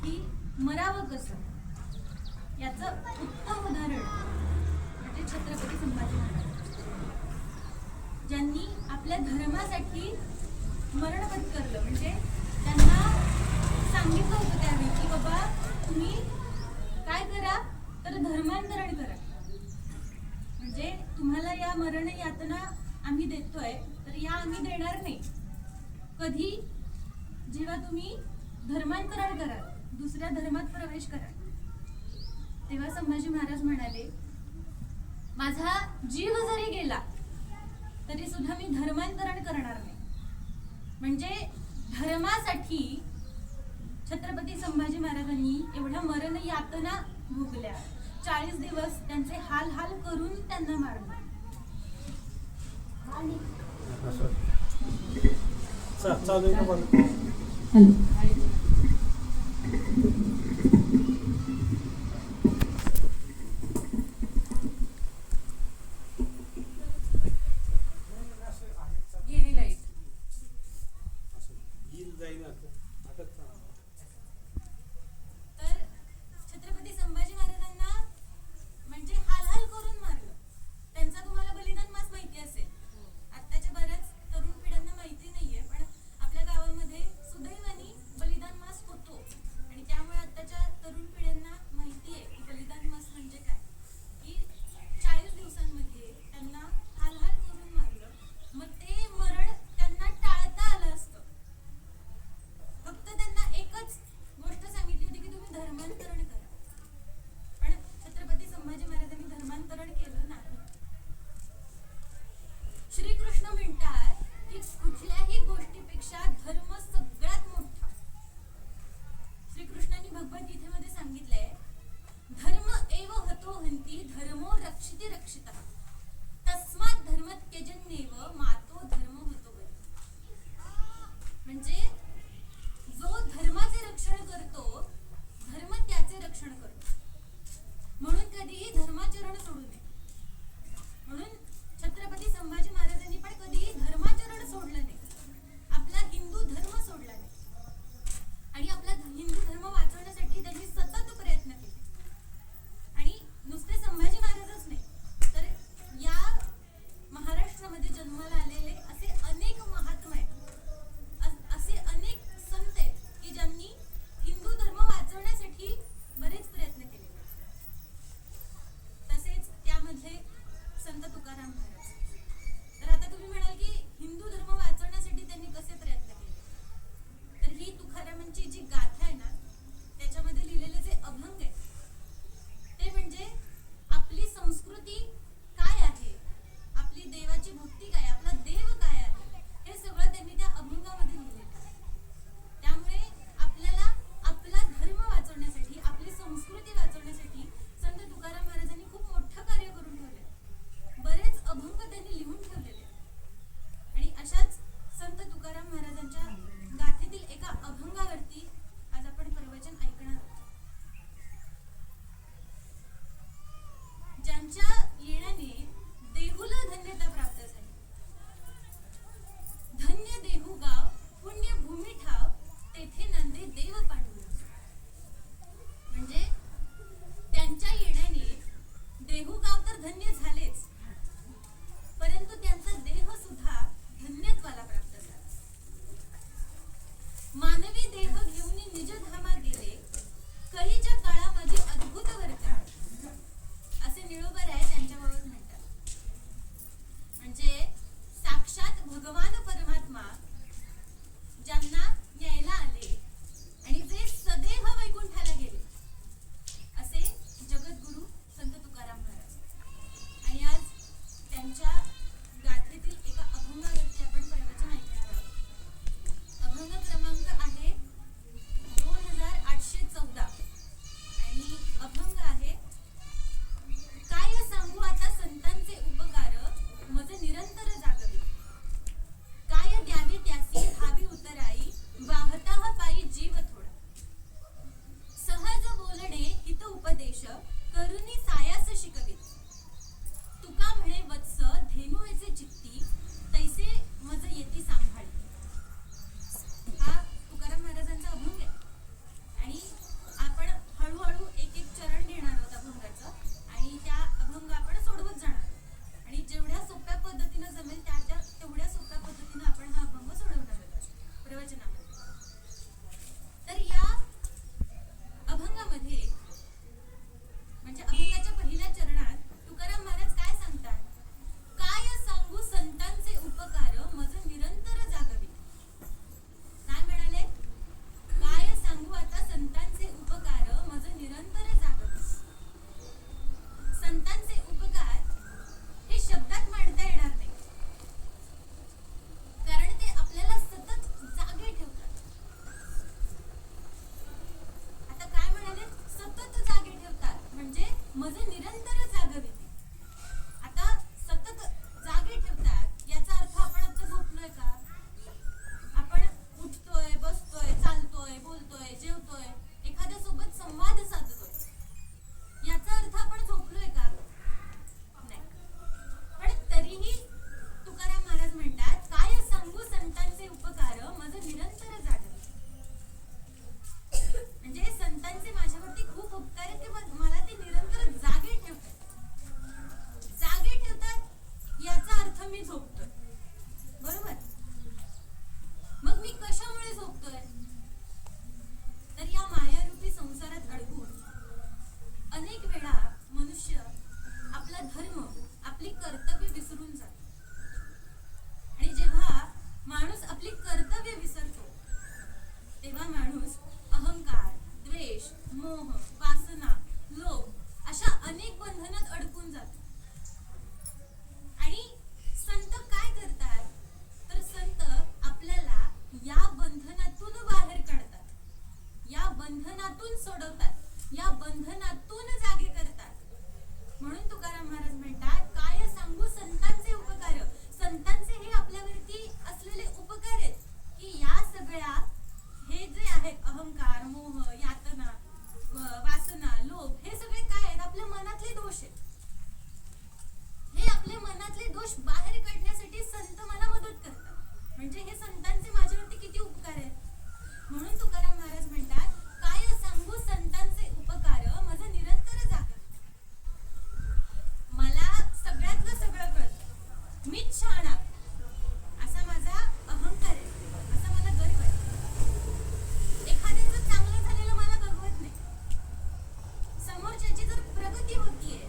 धर्मासाठी मरावं कसं याचं उत्तम उदाहरण म्हणजे छत्रपती संभाजी महाराज, ज्यांनी आपल्या धर्मासाठी मरण पत्करलं. म्हणजे त्यांना सांगितलं होतं त्यावेळी की बाबा तुम्ही काय करा तर धर्मांतरण करा, म्हणजे तुम्हाला या मरण यातना आम्ही देतोय तर या आम्ही देणार नाही. कधी जेव्हा तुम्ही धर्मांतरण कराल, दुसऱ्या धर्मात प्रवेश कराल, तेव्हा संभाजी महाराज म्हणाले माझा जीव जरी गेला तरी सुद्धा मी धर्मांतरण करणार नाही. म्हणजे धर्मासाठी छत्रपती संभाजी महाराजांनी एवढ्या मरण यातना भोगल्या. 40 दिवस त्यांचे हाल हाल करून त्यांना मारलं. गेली लाईट. तर छत्रपती संभाजी महाराजांना म्हणजे हाल हाल करून मारलं. त्यांचा तुम्हाला बलिदान मास माहिती असेल. आताच्या बऱ्याच तरुण पिढ्यांना माहिती नाहीये, पण आपल्या गावामध्ये सुदैवाने बलिदान मास होतो आणि त्यामुळे आताच्या तरुण पिढ्यांना माहिती आहे की बलिदान मास म्हणजे काय. की 40 दिवसांमध्ये त्यांना हाल हाल करून मारलं. मग ते मरण त्यांना टाळता आलं असतं. फक्त त्यांना जेव्हा माणूस अहंकार, द्वेष, मोह, वासना, लोभ अशा अनेक बंधनात अडकून जातो आणि संत काय करतात, तर संत आपल्याला या बंधनातून बाहेर काढतात, या बंधनातून सोडवतात, या बंधनातून जागे करतात. म्हणून तुकाराम महाराज म्हणतात, काय सांगू संतांचे उपकार. संतांचे हे आपल्यावरती असलेले उपकार आहेत की या सगळ्या हे जे आहेत अहंकार, मोह, यातना, वासना, लोभ हे सगळे काय आहेत, आपल्या मनातले दोष आहेत. हे आपल्या मनातले दोष बाहेर काढण्यासाठी संत मला मदत करतात. म्हणजे हे संतांचे माझ्यावरती किती उपकार आहेत. म्हणून तुकाराम महाराज म्हणतात, काय सांगू संतांचे उपकार, माझं निरंतर जागा. मला सगळ्यातलं सगळं कळतं, मीच शहाणा असा माझा अहंकार आहे, असा मला गर्व आहे. एखाद्याचं चांगलं झालेलं मला बघवत नाही. समोरच्याची जर प्रगती होतीये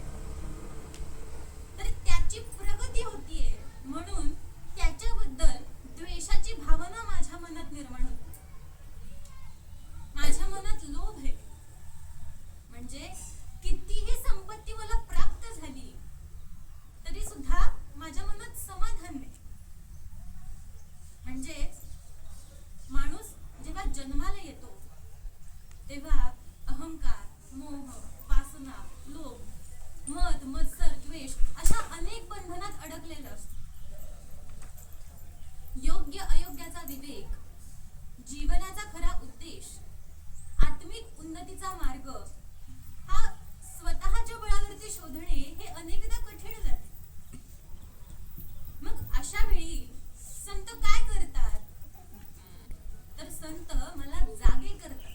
तर त्याची प्रगती होतीये म्हणून त्याच्याबद्दल द्वेषाची भावना माझ्या मनात निर्माण होते. माझ्या मनात लोभ आहे. म्हणजे कितीही संपत्ती मला प्राप्त झाली तरी सुद्धा माझ्या मनात समाधान नाही. म्हणजे माणूस जेव्हा जन्माला येतो तेव्हा अहंकार, मोह, वासना, लोभ, मद, मत्सर, द्वेष अशा अनेक बंधनात अडकलेलं असतं. योग्य अयोग्याचा विवेक, जीवनाचा खरा उद्देश, आत्मिक उन्नतीचा मार्ग हा स्वतःच्या बळावरती शोधणे हे अनेकदा कठीण जाते. मग अशा वेळी संत काय करतात, तर संत मला जागे करतात.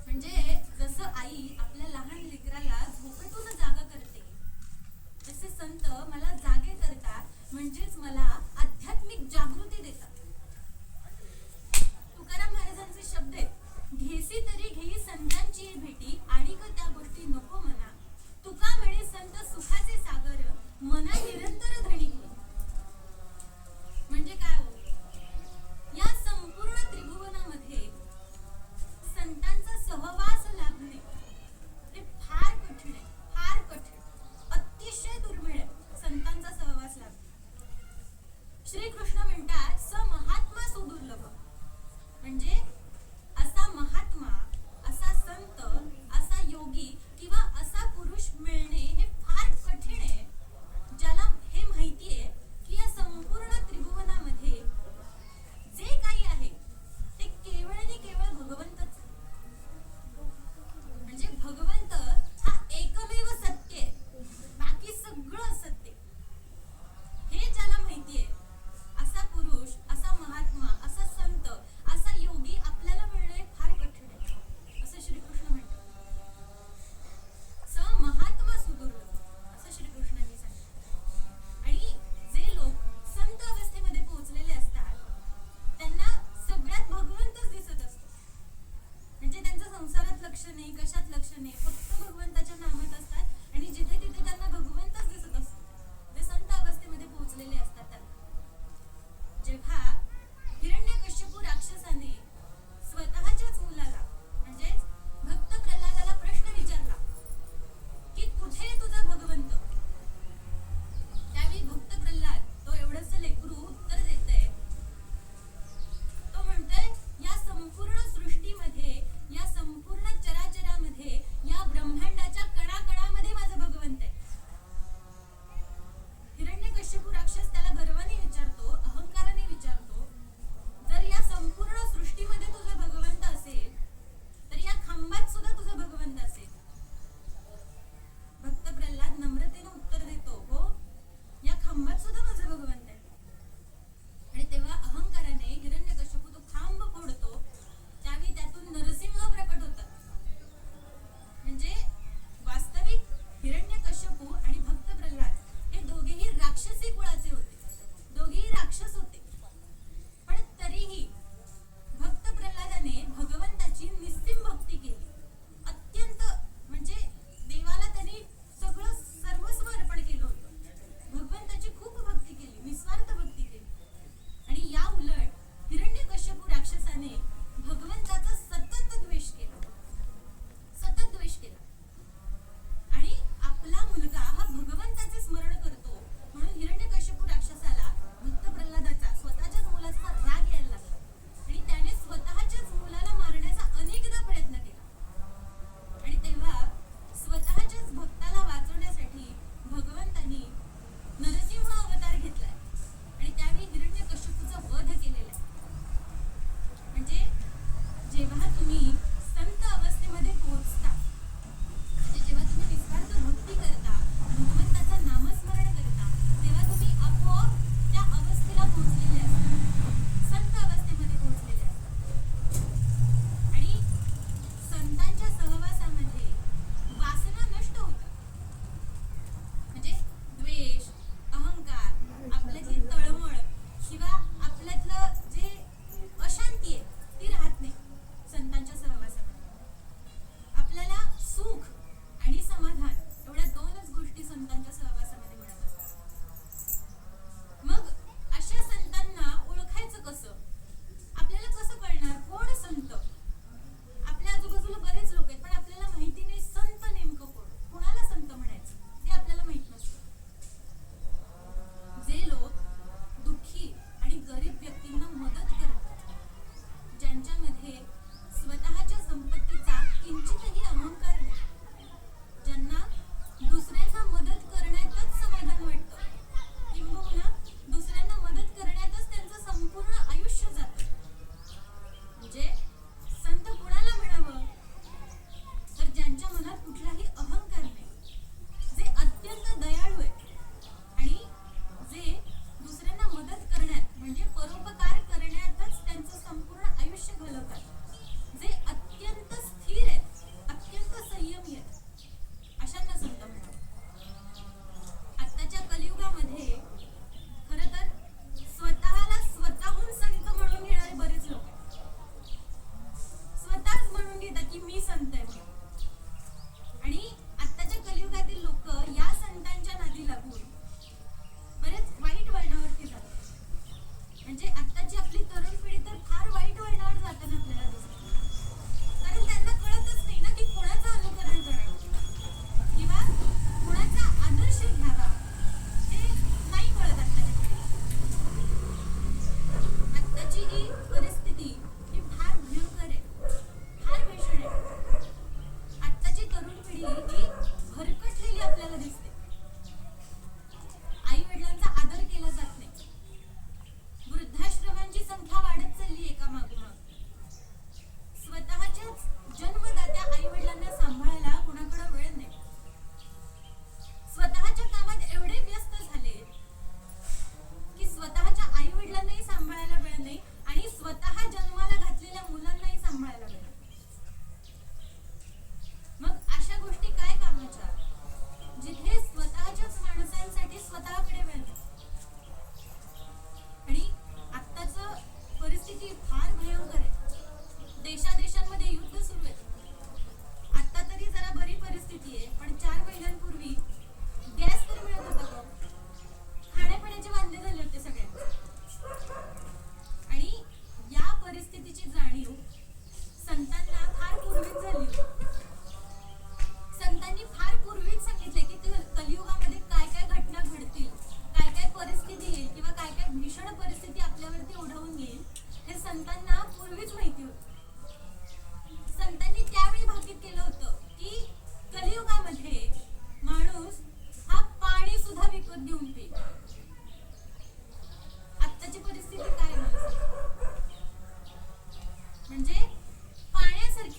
म्हणजे जसं आई आपल्या लहान लेकराला झोपेतून जागा करते तसे संत मला जागे करतात. म्हणजेच मला आध्यात्मिक जागृती देतात. तुकाराम महाराजांचे शब्द आहेत, घेसी तरी घेई संतांची भेटी आणि त्या गोष्टी नको मना. तुका मिळे संत सुखाचे सागर, मना निरंतर धणी. म्हणजे काय हो, या संपूर्ण त्रिभुवनामध्ये संतांचा सहवास लाभणे हे फार कठीण आहे, फार कठीण, अतिशय दुर्मिळ आहे संतांचा सहवास लाभणे. श्रीकृष्ण म्हणतात, स महात्मा सुदुर्लभ. म्हणजे असा महात्मा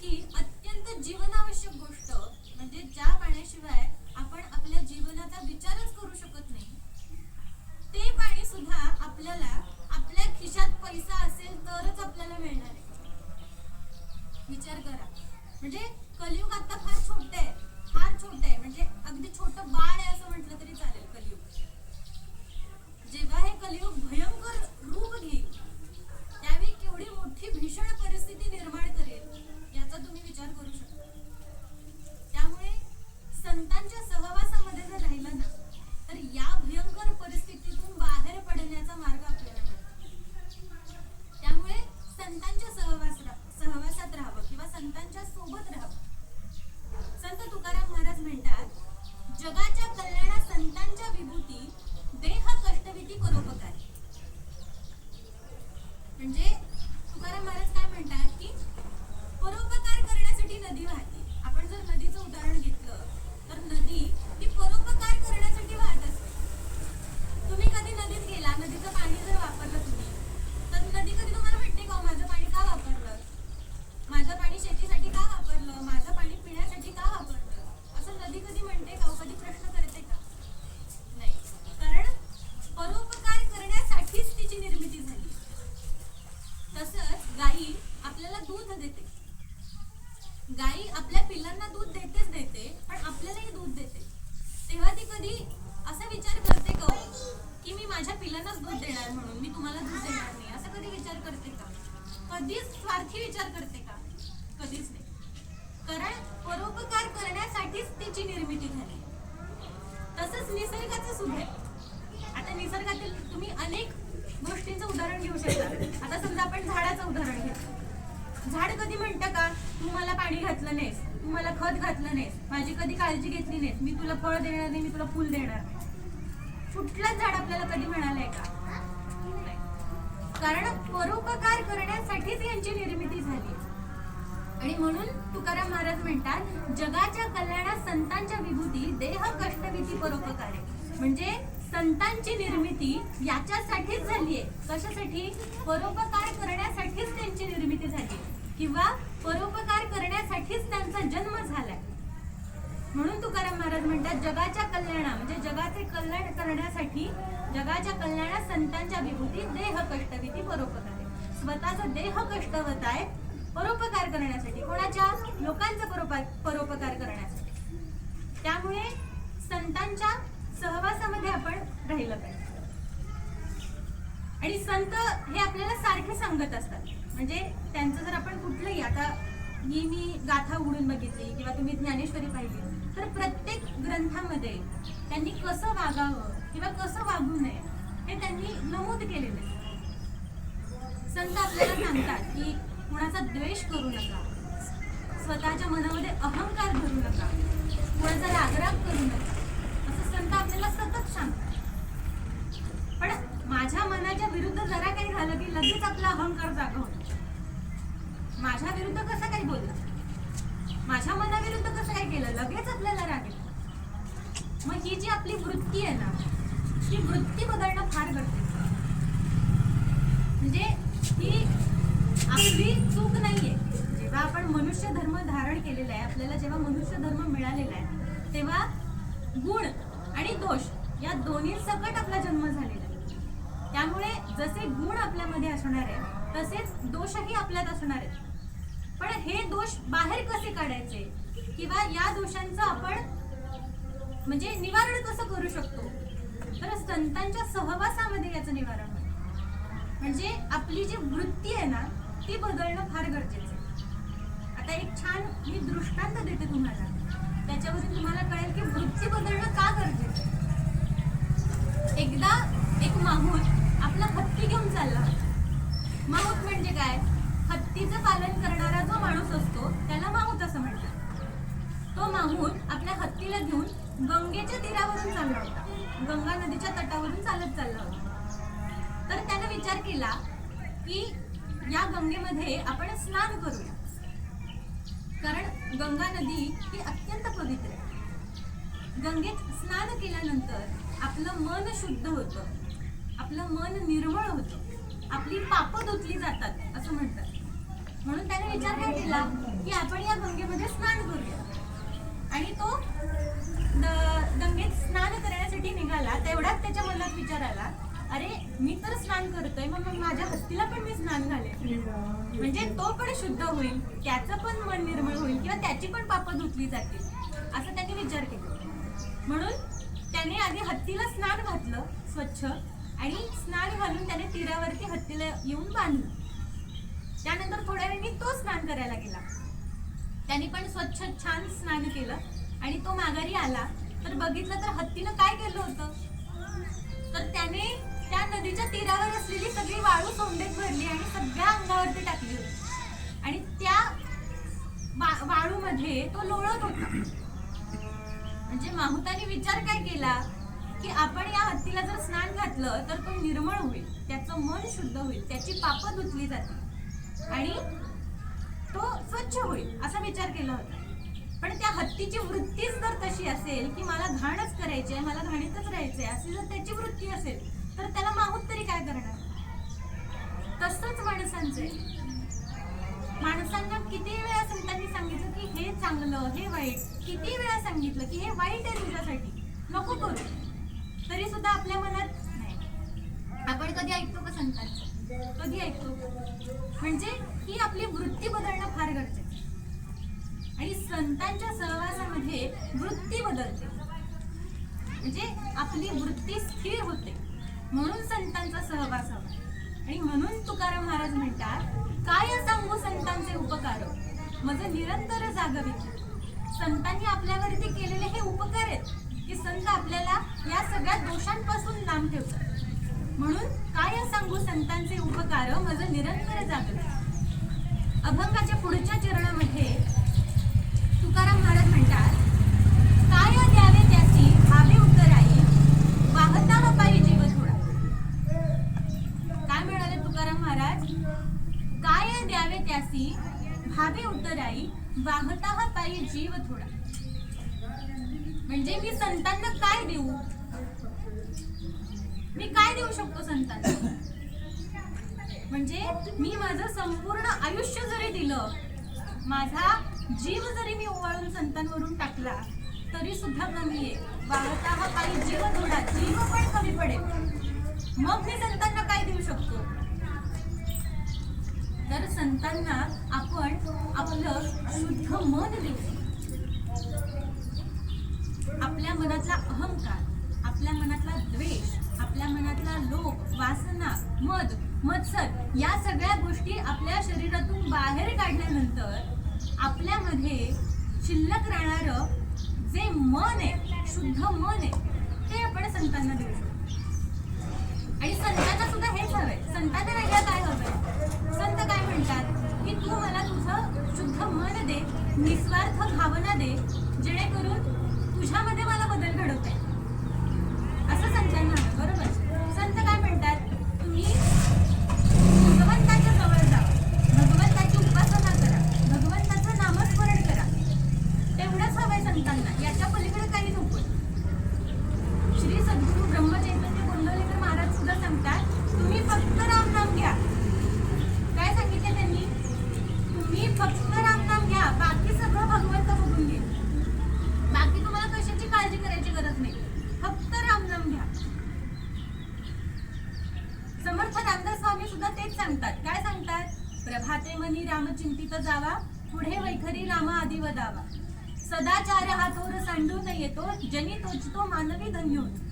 आणखी अत्यंत जीवनावश्यक गोष्ट म्हणजे ज्या पाण्याशिवाय आपण आपल्या जीवनाचा विचारच करू शकत नाही, ते पाणी सुद्धा आपल्याला आपल्या खिशात पैसा असेल तरच आपल्याला मिळणार आहे. विचार करा, म्हणजे कलियुग आता फार छोटे आहे, फार छोटे आहे, म्हणजे अगदी छोटं बाळ आहे असं म्हटलं तरी चालेल. कलियुग जेव्हा हे कलियुग भयंकर रूप घेईल त्यावेळी केवढी मोठी भीषण परिस्थिती निर्माण करेल याचा तुम्ही विचार करू शकता. त्यामुळे संतांच्या सहवासामध्ये जर राहिलं ना तर या भयंकर परिस्थितीतून बाहेर पडण्याचा मार्ग आपल्याला मिळतो. त्यामुळे संतांच्या सहवासात राहावं किंवा संतांच्या सोबत राहावं. संत तुकाराम महाराज म्हणतात, जगाच्या कल्याणा संतांच्या विभूती देह कष्टविती परोपकारी. म्हणजे तुकाराम महाराज काय म्हणतात की परोपकार करण्यासाठी नदी वाहते. आपण जर नदीचं उदाहरण घेतलं तर नदी ही परोपकार करण्यासाठी वाहत असते. तुम्ही कधी नदीत गेला, नदीचं पाणी जर वापरलं तुम्ही, तर नदी कधी तुम्हाला म्हणते का माझं पाणी का वापरलं, माझं पाणी शेतीसाठी का वापरलं, माझं पाणी पिण्यासाठी का वापरलं, असं नदी कधी म्हणते का, कधी प्रश्न करते का? नाही, कारण परोपकार करण्यासाठीच तिची निर्मिती झाली. तसंच गाई आपल्याला दूध देते, गाई आपल्या पिल्लांना दूध देतेच देते, पण आपल्यालाही दूध देते. तेव्हा ती कधी असा विचार करते का की मी माझ्या पिल्लांनाच दूध देणार म्हणून मी तुम्हाला दूध देणार नाही, असं कधी विचार करते का? कधीच स्वार्थी विचार करते का? कधीच नाही. कारण परोपकार करण्यासाठीच तिची निर्मिती झाली. तसंच निसर्गाचं सुद्धा. आता निसर्गातील तुम्ही अनेक गोष्टींचं उदाहरण घेऊ शकता. आता समजा आपण झाडाचं उदाहरण घेतो. झाड कधी म्हणतं का तू मला पाणी घातलं नाहीस, तू मला खत घातलं नाहीस, माझी कधी काळजी घेतली नाहीस, मी तुला फळ देणार नाही, मी तुला फुल देणार नाही. कुठलंच झाड आपल्याला कधी म्हणालंय का? कारण परोपकार करण्यासाठीच यांची निर्मिती झाली. आणि म्हणून तुकाराम महाराज म्हणतात, जगाच्या कल्याणात संतांच्या विभूती देह कष्टविती परोपकार. म्हणजे संतांची निर्मिती याच्यासाठीच झालीये. कशासाठी? परोपकार करण्यासाठीच त्यांची निर्मिती झाली किंवा परोपकार करण्यासाठीच त्यांचा जन्म झालाय. म्हणून तुकाराम महाराज म्हणतात, जगाच्या कल्याणा म्हणजे जगाचे कल्याण करण्यासाठी, जगाच्या कल्याणात संतांच्या विभूती देह कष्टविती परोपकार. स्वतःचा देह कष्टवत आहे परोपकार करण्यासाठी. कोणाच्या? लोकांचा परोपकार करण्यासाठी. त्यामुळे संतांच्या सहवासामध्ये आपण राहिलं पाहिजे. आणि संत हे आपल्याला सारखे सांगत असतात. म्हणजे त्यांचं जर आपण कुठलंही, आता ही मी गाथा उघडून बघितली किंवा तुम्ही ज्ञानेश्वरी पाहिली तर प्रत्येक ग्रंथामध्ये त्यांनी कसं वागावं किंवा कसं वागू नये हे त्यांनी नमूद केलेलं आहे. संत आपल्याला सांगतात की कुणाचा द्वेष करू नका, स्वतःच्या मनामध्ये अहंकार धरू नका, कुणाचा रागराग करू नका, असं संत आपल्याला सतत सांगतात. पण माझ्या मनाच्या विरुद्ध जरा काही झालं की लगेच आपला अहंकार जागा होतो. माझ्या विरुद्ध कसं काही बोललं, माझ्या मनाविरुद्ध कसं काय केलं, लगेच आपल्याला राग येतो. मग ही जी आपली वृत्ती आहे ना, ती वृत्ती बदलणं फार गरजेचं आहे. म्हणजे ही आपली चूक नाहीये. जेव्हा आपण मनुष्य धर्म धारण केलेला आहे, आपल्याला जेव्हा मनुष्य धर्म मिळालेला आहे, तेव्हा गुण आणि दोष या दोन्ही सकट आपला जन्म झालेला आहे. त्यामुळे जसे गुण आपल्यामध्ये असणार आहे तसेच दोषही आपल्यात असणार आहेत. पण हे दोष बाहेर कसे काढायचे किंवा या दोषांचं आपण म्हणजे निवारण कसं करू शकतो, तर संतांच्या सहवासामध्ये याचं निवारण होईल. म्हणजे आपली जी वृत्ती आहे ना ती बदलणं फार गरजेचं आहे. आता एक छान मी दृष्टांत देते तुम्हाला, त्याच्यावरून तुम्हाला कळेल की वृत्ती बदलणं का गरजेचं आहे. एकदा एक माहूत आपला हत्ती घेऊन चालला होता. माहूत म्हणजे काय? हत्तीचं पालन करणारा जो माणूस असतो त्याला माहूत असं म्हणतात. तो माहूत आपल्या हत्तीला घेऊन गंगेच्या तीरावरून चालला होता, गंगा नदीच्या तटावरून चालत चालला होता. तर त्याने विचार केला की या गंगेमध्ये आपण स्नान करूया, कारण गंगा नदी ही अत्यंत पवित्र आहे. गंगेत स्नान केल्यानंतर आपलं मन शुद्ध होतं, आपलं मन निर्मळ होतं, आपली पापं धुतली जातात असं म्हणतात. म्हणून त्याने विचार काय केला की की आपण या गंगेमध्ये स्नान करूया. आणि तो गंगेत स्नान करण्यासाठी निघाला. तेवढ्यात त्याच्या मनात विचार आला, अरे मी तर स्नान करतोय, मग माझ्या हत्तीला पण मी स्नान घालेन, म्हणजे तो पण शुद्ध होईल, त्याचं पण मन निर्मळ होईल किंवा त्याची पण पापं धुतली जातील, असं त्यांनी विचार केला. म्हणून त्याने आधी हत्तीला स्नान घातलं स्वच्छ, आणि स्नान घालून त्याने तीरावरती हत्तीला येऊन बांधलं. त्यानंतर थोड्या वेळाने तो स्नान करायला गेला. त्याने पण स्वच्छ छान स्नान केलं आणि तो माघारी आला तर बघितलं तर हत्तीनं काय केलं होतं, तर त्याने त्या नदीच्या तीरावर असलेली सगळी वाळू सोंडेत भरली आणि सगळ्या अंगावरती टाकली होती. आणि त्या वाळूमध्ये तो लोळत होता. म्हणजे माहुताने विचार काय केला की आपण या हत्तीला जर स्नान घातलं तर तो निर्मळ होईल, त्याचं मन शुद्ध होईल, त्याची पापं धुतली जातील आणि तो स्वच्छ होईल, असा विचार केला होता. पण त्या हत्तीची वृत्तीच जर तशी असेल की मला घाणच करायची आहे, मला घाणीतच राहायचंय, अशी जर त्याची वृत्ती असेल तर त्याला माहूत तरी काय करणार. तसंच माणसांचे, माणसांना किती वेळा संतांनी सांगितलं की हे चांगलं हे वाईट, किती वेळा सांगितलं की हे वाईट आहे तुझ्यासाठी, नको करू, तरी सुद्धा आपल्या मनात नाही. आपण कधी ऐकतो का संतांचं? कधी ऐकतो? म्हणजे ही आपली वृत्ती बदलणं फार गरजेचं. आणि संतांच्या सहवासामध्ये वृत्ती बदलते, म्हणजे आपली वृत्ती स्थिर होते, म्हणून संतांचा सहवास हवा. आणि म्हणून तुकाराम महाराज म्हणतात, काय सांगू संतांचे उपकार मज निरंतर जागवी. संतांनी आपल्यावरती केलेले हे उपकार आहेत की संत आपल्याला या सगळ्या दोषांपासून लांब ठेवतात. म्हणून काय सांगू संतांचे उपकार मज निरंतर जागवी. अभंगाच्या पुढच्या चरणामध्ये तुकाराम महाराज म्हणतात, काय द्यावे त्याची भावे उतराई वाहता पायी जीव थोडा. काय म्हणाले तुकाराम महाराज? काय द्यावे त्याची भावे उतराई वाहता पायी जीव थोडा. म्हणजे मी संतांना काय देऊ, मी काय देऊ शकतो संतांना? म्हणजे मी माझं संपूर्ण आयुष्य जरी दिलं, माझा जीव जरी मी ओवाळून संतांवरून टाकला तरी सुद्धा कमी आहे. वाहता हा पायी जीव थोडा, जीव पण कमी पडेल. मग मी संतांना काय देऊ शकतो? तर संतांना आपण आपलं शुद्ध मन देऊ शकतो. आपल्या मनातला अहंकार, आपल्या मनातला द्वेष, आपल्या मनातला लोभ, वासना, मद, मत्सर या सगळ्या गोष्टी आपल्या शरीरातून बाहेर काढल्यानंतर आपल्यामध्ये शिल्लक राहणारं जे मन आहे, शुद्ध मन आहे, ते आपण संतांना देऊ शकतो. आणि संतांना सुद्धा हेच हवंय. संतांना वेगळं काय हवंय? संत काय म्हणतात की तू मला तुझं शुद्ध मन दे, निस्वार्थ भावना दे, जेणेकरून तुझ्यामध्ये मला बदल घडवता येईल, असं संतांना हवं. बरोबर? संत काय म्हणतात? तुम्ही भगवंताच्या जवळ जा, भगवंताची उपासना करा, भगवंताचं नामस्मरण करा, तेवढंच हवंय संतांना. याच्या पलीकडे काही नको. श्री सद्गुरू ब्रह्मचैतन्य गोंदवलेकर महाराज सुद्धा सांगतात, तुम्ही फक्त राम नाम घ्या. काय सांगितलं त्यांनी? तुम्ही फक्त राम नाम घ्या, बाकी सगळं भगवंत बघून घे. बाकी तुम्हाला कशाची काळजी करायची गरज नाही, फक्त राम नाम घ्या. समर्थ रामदास स्वामी सुद्धा तेच सांगतात. काय सांगतात? प्रभाते मनी रामचिंतित जावा, पुढे वैखरी राम आदि वदावा. सदाचार हा थोर सांडून येतो, जनी तोचतो मानवी धन्य होतो.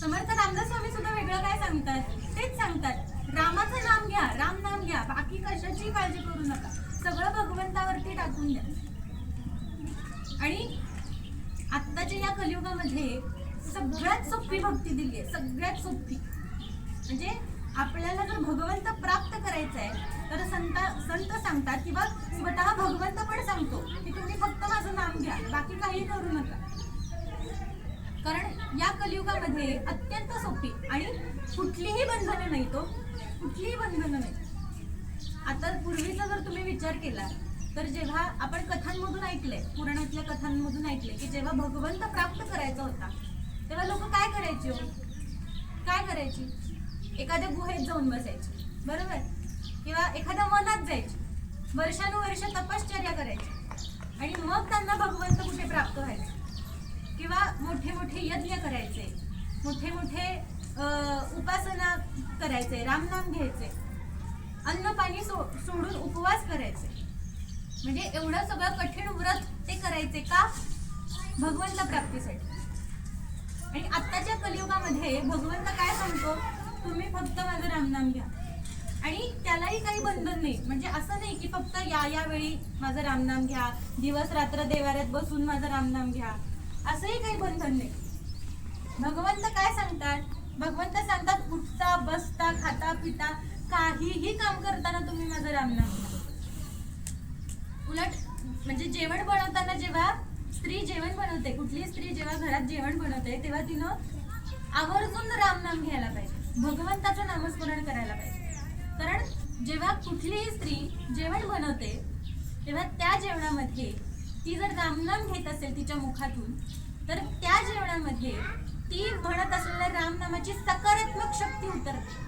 समर्थ रामदास स्वामी सुद्धा वेगळं काय सांगतात? तेच सांगतात, रामाचं नाम घ्या, राम नाम घ्या, बाकी कशाची काळजी करू नका, सगळं भगवंतावरती टाकून द्या. आणि आत्ताच्या या कलियुगामध्ये सगळ्यात सोपी भक्ती दिली आहे, सगळ्यात सोपी. म्हणजे आपल्याला जर भगवंत प्राप्त करायचं आहे तर संत सांगतात किंवा स्वतः भगवंत पण सांगतो की तुम्ही फक्त माझं नाम घ्या, बाकी काही करू नका. कारण या कलियुगामध्ये अत्यंत सोपी आणि कुठलीही बंधनं नाही, तो कुठलीही बंधनं नाही. आता पूर्वीचा जर तुम्ही विचार केला तर जेव्हा आपण कथांमधून ऐकलंय, पुराणातल्या कथांमधून ऐकले की जेव्हा भगवंत प्राप्त करायचा होता तेव्हा लोक काय करायचे हो? काय करायची? एखाद्या गुहेत जाऊन बसायची, बरोबर? किंवा एखाद्या वनात जायची. वर्षानुवर्ष तपश्चर्या करायची आणि मग त्यांना भगवंत कुठे प्राप्त व्हायचे किंवा मोठे मोठे यज्ञ करायचे, मोठे मोठे उपासना करायचे, रामनाम घ्यायचे, अन्न पाणी सोडून उपवास करायचे. म्हणजे एवढं सगळं कठीण व्रत ते करायचे का? भगवंत प्राप्तीसाठी. आणि आत्ताच्या कलियुगामध्ये भगवंत काय सांगतो, तुम्ही फक्त माझं रामनाम घ्या आणि त्यालाही काही बंधन नाही. म्हणजे असं नाही की फक्त या वेळी माझं रामनाम घ्या, दिवस रात्र देवाऱ्यात बसून माझं रामनाम घ्या, असंही काही बंधन नाही. भगवंत काय सांगतात? भगवंत सांगतात उठता बसता खाता पिता काहीही काम करताना तुम्ही माझं रामनाम घ्या. उलट म्हणजे जेवण बनवताना जेव्हा स्त्री जेवण बनवते, कुठली स्त्री जेव्हा घरात जेवण बनवते तेव्हा तिनं आवर्जून रामनाम घ्यायला पाहिजे, भगवंताचं नामस्मरण करायला पाहिजे. कारण जेव्हा कुठलीही स्त्री जेवण बनवते तेव्हा त्या जेवणामध्ये ती जर रामनाम घेत असेल तिच्या मुखातून, तर त्या जेवणामध्ये ती म्हणत असलेल्या रामनामाची सकारात्मक शक्ती उतरते.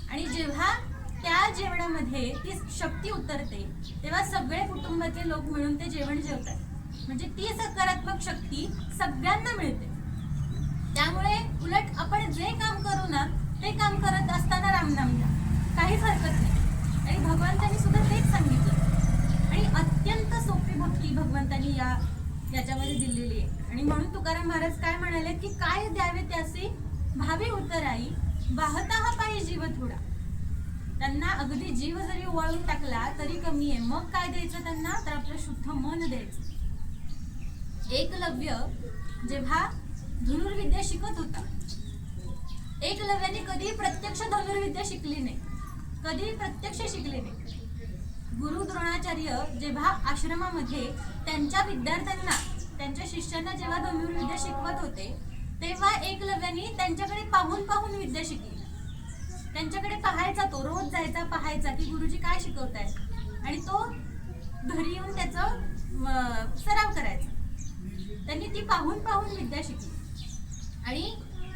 आणि जेव्हा त्या जेवणामध्ये ती शक्ती उतरते तेव्हा सगळे कुटुंबाचे लोक मिळून ते जेवण जेवतात. म्हणजे ती सकारात्मक शक्ती सगळ्यांना मिळते. त्यामुळे उलट आपण जे काम करू ना ते काम करत असताना रामनाम घ्या, काहीच हरकत नाही. आणि भगवंतांनी सुद्धा तेच सांगितलं. आणि अत्यंत सोपी भक्ती भगवंतांनी याच्यामध्ये दिलेली आहे. आणि म्हणून तुकाराम महाराज काय म्हणाले की काय द्यावे त्याचे भावे उतराई, वाहता हा पायी जीव थोडा. त्यांना अगदी जीव जरी ओवाळून टाकला तरी कमी आहे. मग काय द्यायचं त्यांना? तर आपलं शुद्ध मन द्यायचं. एकलव्य जेव्हा धनुर्विद्या शिकत होता, एकलव्याने कधी प्रत्यक्ष धनुर्विद्या शिकली नाही, कधी प्रत्यक्ष शिकले नाही. गुरु द्रोणाचार्य जेव्हा आश्रमामध्ये त्यांच्या विद्यार्थ्यांना, त्यांच्या शिष्यांना जेव्हा धनुर्विद्या शिकवत होते तेव्हा एकलव्याने त्यांच्याकडे पाहून पाहून विद्या शिकली. त्यांच्याकडे पाहायचा, तो रोज जायचा, पाहायचा की गुरुजी काय शिकवतायत आणि तो घरी येऊन त्याचं सराव करायचा. त्यांनी ती पाहून पाहून विद्या शिकली आणि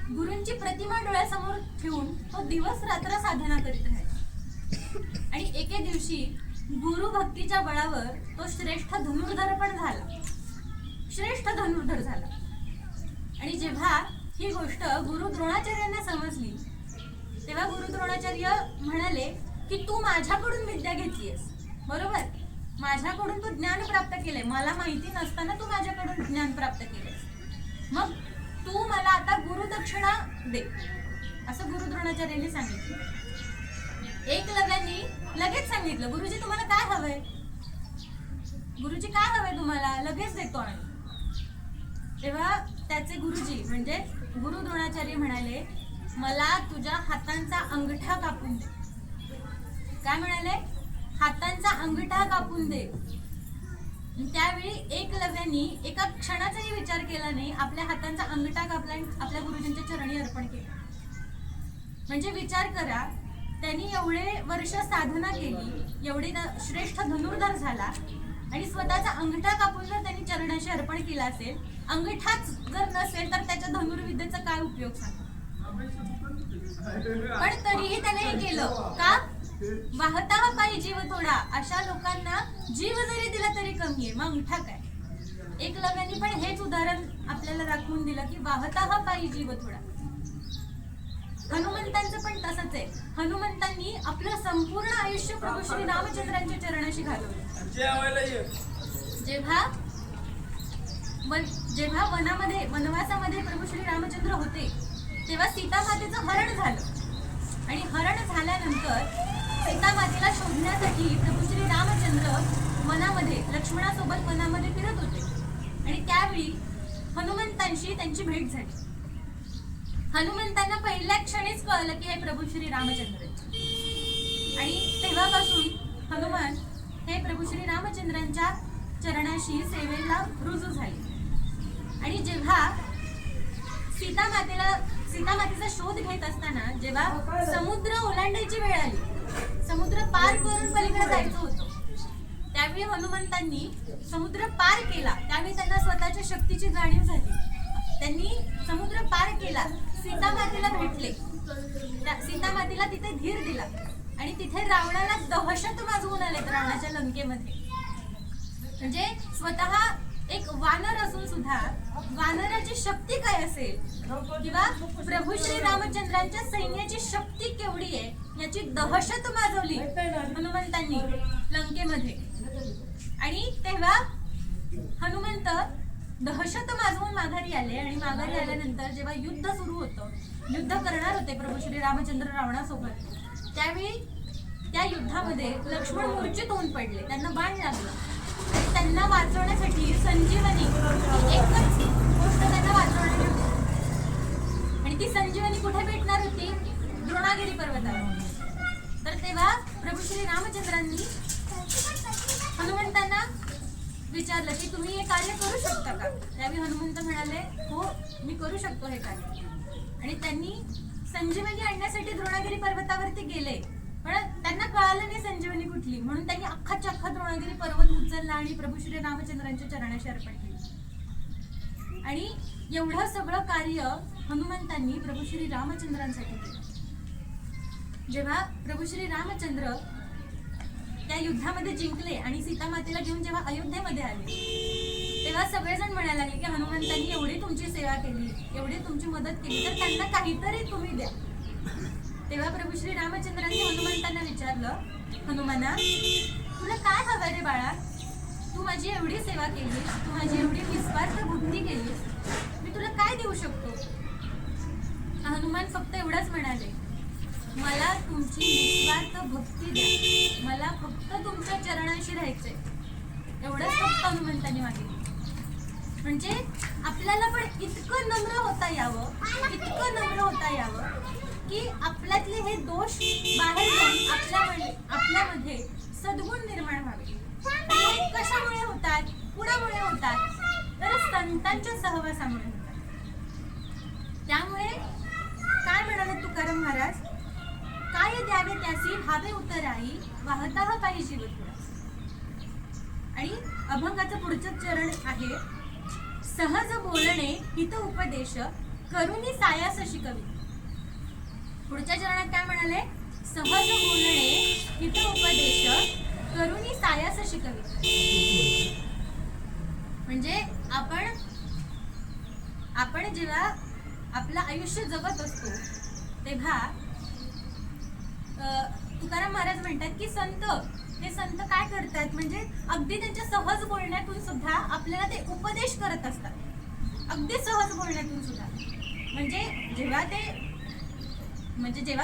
गुरूंची प्रतिमा डोळ्यासमोर ठेवून तो दिवस रात्र साधना करीत राहायचा. आणि एके दिवशी गुरु भक्तीच्या बळावर तो श्रेष्ठ धनुर्धर पण झाला, श्रेष्ठ धनुर्धर झाला. आणि जेव्हा ही गोष्ट गुरु द्रोणाचार्यांना समजली तेव्हा गुरु द्रोणाचार्य म्हणाले की तू माझ्याकडून विद्या घेतलीयस, बरोबर, माझ्याकडून तू ज्ञान प्राप्त केलंय, मला माहिती नसताना तू माझ्याकडून ज्ञान प्राप्त केलंयस, मग तू मला आता गुरुदक्षिणा दे, असं गुरु द्रोणाचार्यांनी सांगितलं. एकलव्यांनी लगेच सांगितलं गुरुजी तुम्हाला काय हवंय, गुरुजी काय हवंय तुम्हाला, लगेच देतो आम्ही. तेव्हा त्याचे गुरुजी म्हणजे गुरु द्रोणाचार्य म्हणाले मला तुझ्या हातांचा अंगठा कापून दे. काय म्हणाले? हातांचा अंगठा कापून दे. त्यावेळी एकलव्यांनी एका क्षणाचाही विचार केला नाही, आपल्या हातांचा अंगठा कापला आणि आपल्या गुरुजींच्या चरणी अर्पण केला. म्हणजे विचार करा, त्यांनी एवढे वर्ष साधना केली, एवढे श्रेष्ठ धनुर्धर झाला आणि स्वतःचा अंगठा कापून जर त्यांनी चरणाशी अर्पण केला असेल, अंगठाच जर नसेल तर त्याच्या धनुर्विद्येचा काय उपयोग सांगा. पण तरीही त्याने हे केलं का? वाहता हा पायी जीव थोडा. अशा लोकांना जीव जरी दिला तरी कमी आहे, मग अंगठा काय. एकलव्यांनी पण हेच उदाहरण आपल्याला दाखवून दिलं की वाहता हा पायी जीव थोडा. हनुमंतांचं पण तसंच आहे. हनुमंतांनी आपलं संपूर्ण आयुष्य प्रभू श्री रामचंद्रांच्या चरणाशी घालवलं. जेव्हा वनवासामध्ये प्रभू श्री रामचंद्र होते तेव्हा सीतामातेचं हरण झालं आणि हरण झाल्यानंतर सीतामातेला शोधण्यासाठी प्रभू श्री रामचंद्र वनामध्ये लक्ष्मणासोबत वनामध्ये फिरत होते आणि त्यावेळी हनुमंतांशी त्यांची भेट झाली. हनुमंतांना पहिल्या क्षणीच कळलं की हे प्रभू श्री रामचंद्र आणि तेव्हापासून हनुमान हे प्रभू श्री रामचंद्रांच्या चरणाशी सेवेला रुजू झाले. आणि जेव्हा सीतामातेचा शोध घेत असताना जेव्हा समुद्र ओलांडायची वेळ आली, समुद्र पार करून पलीकडे जायचं होतं, त्यावेळी हनुमंतांनी समुद्र पार केला. त्यावेळी त्यांना स्वतःच्या शक्तीची जाणीव झाली. त्यांनी समुद्र पार केला, सीतामातेला भेटले, सीतामातेला तिथे धीर दिला आणि तिथे रावणाला दहशत माजवून आलेत रावणाच्या लंकेमध्ये. म्हणजे स्वतः एक वानर असून सुद्धा वानराची शक्ती काय असेल किंवा प्रभू श्री रामचंद्रांच्या सैन्याची शक्ती केवढी आहे याची दहशत माजवली हनुमंतांनी लंकेमध्ये. आणि तेव्हा हनुमंत दहशत माजवून माघारी आले. आणि माघारी आल्यानंतर जेव्हा युद्ध सुरू होतं, युद्ध करणार होते प्रभू श्री रामचंद्र रावणासोबत, त्यावेळी त्या युद्धामध्ये लक्ष्मण मूर्छित होऊन पडले, त्यांना बाण लागलं. आणि त्यांना वाचवण्यासाठी संजीवनी एकच गोष्ट त्यांना वाचवण्याची होती. आणि ती संजीवनी कुठे भेटणार होती? द्रोणागिरी पर्वतावर. तर तेव्हा प्रभू श्री रामचंद्रांनी हनुमंतांना विचारलं की तुम्ही हे कार्य करू शकता का? त्यावेळी हनुमंत म्हणाले, हो मी करू शकतो हे कार्य. आणि त्यांनी संजीवनी आणण्यासाठी द्रोणागिरी पर्वतावरती गेले, पण त्यांना कळालं नाही संजीवनी कुठली, म्हणून त्यांनी अख्खाच्या अख्खा द्रोणागिरी पर्वत उचलला आणि प्रभू श्री रामचंद्रांच्या चरणाशी अर्पण केले. आणि एवढं सगळं कार्य हनुमंतांनी प्रभू श्री रामचंद्रांसाठी केलं. जेव्हा प्रभू श्री रामचंद्र त्या युद्धामध्ये जिंकले आणि सीतामातेला घेऊन जेव्हा अयोध्येमध्ये आले, तेव्हा सगळेजण म्हणायला लागले की हनुमंतांनी एवढी तुमची सेवा केली, एवढी तुमची मदत केली, तर त्यांना काहीतरी तुम्ही द्या. तेव्हा प्रभू श्री रामचंद्रांनी हनुमंतांना विचारलं, हनुमाना तुला काय हवं रे बाळा? तू माझी एवढी सेवा केली, तू माझी एवढी निस्वार्थ भक्ती केली, मी तुला काय देऊ शकतो? हनुमान फक्त एवढंच म्हणाले, मला तुमची निस्वार्थ भक्ती द्या, मला फक्त तुमच्या चरणाशी राहायचंय. एवढंच फक्त हनुमंतांनी मागितलं. म्हणजे आपल्याला पण इतकं नम्र होता यावं, इतकं नम्र होता यावं की आपल्यातले हे दोष बाहेर जाऊन आपल्यामध्ये सद्गुण निर्माण व्हावे. हे कशामुळे होतात? कुणामुळे होतात? तर संतांच्या सहवासामुळे होतात. त्यामुळे काय म्हणाले तुकाराम महाराज, काय द्यावे त्यासी भावे उतराई, वाहता पायी जीव तुला. आणि अभंगाचं पुढचं चरण आहे, सहज बोलणे हित उपदेश करुणी सायास शिकवी. पुढच्या चरणात काय म्हणाले? सहज बोलणे हित उपदेश करुणी सायास शिकवी. म्हणजे आपण जेव्हा आपलं आयुष्य जगत असतो तेव्हा तुकाराम महाराज म्हणतात की संत काय करतात, म्हणजे अगदी त्यांच्या सहज बोलण्यातून सुद्धा आपल्याला ते उपदेश करत असतात. अगदी सहज बोलण्यातून सुद्धा. म्हणजे जेव्हा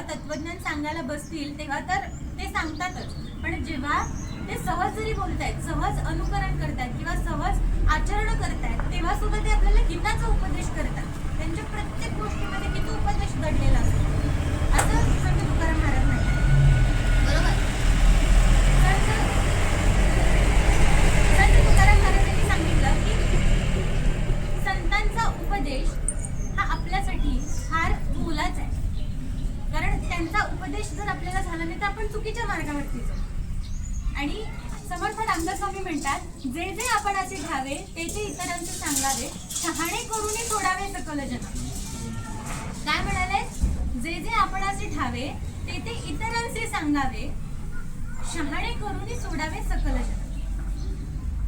तत्वज्ञान सांगायला बसतील तेव्हा तर ते सांगतातच, पण जेव्हा ते सहज जरी बोलतायत, सहज अनुकरण करतायत किंवा सहज आचरण करतायत, तेव्हा सुद्धा ते आपल्याला हिताचा उपदेश करतात. त्यांच्या प्रत्येक गोष्टीमध्ये हित उपदेश दडलेला असतो, असं संत तुकाराम महाराज म्हणतात. बरोबर. संत तुकाराम महाराजांनी सांगितलं की संतांचा उपदेश हा आपल्यासाठी फार मोलाचा आहे. कारण त्यांचा उपदेश जर आपल्याला झाला नाही तर आपण चुकीच्या मार्गावरती जाऊ. आणि समर्थ रामदास स्वामी म्हणतात, जे जे आपण असे घ्यावे ते ते इतरांचे सांगावे, शहाणे करूनही सोडावे सकल जन. काय म्हणाले? जे जे आपण असे ठावे ते ते इतरांचे सांगावे, शहाणे करूनही सोडावे सकल जन.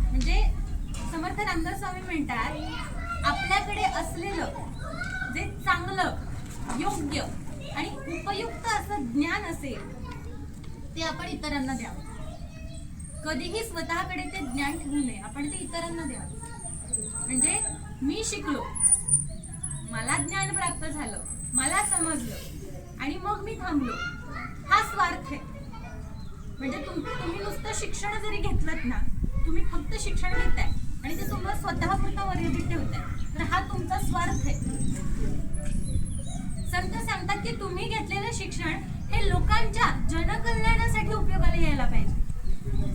म्हणजे समर्थ रामदास स्वामी म्हणतात, आपल्याकडे असलेलं जे चांगलं, योग्य आणि उपयुक्त असं ज्ञान असेल ते आपण इतरांना द्यावं. कधीही स्वतःकडे ते ज्ञान ठेवू नये, आपण ते इतरांना द्यावं. म्हणजे मी शिकलो, मला ज्ञान प्राप्त झालं, मला समजलं आणि मग मी थांबलो, हा स्वार्थ आहे. म्हणजे तुम्ही नुसतं शिक्षण जरी घेतलं ना, तुम्ही फक्त शिक्षण घेताय आणि ते तुम्हाला स्वतःपुरतं मर्यादित ठेवताय, तर हा तुमचा स्वार्थ आहे. संत सांगतात की तुम्ही घेतलेलं शिक्षण हे लोकांच्या जनकल्याणासाठी उपयोगाला यायला पाहिजे.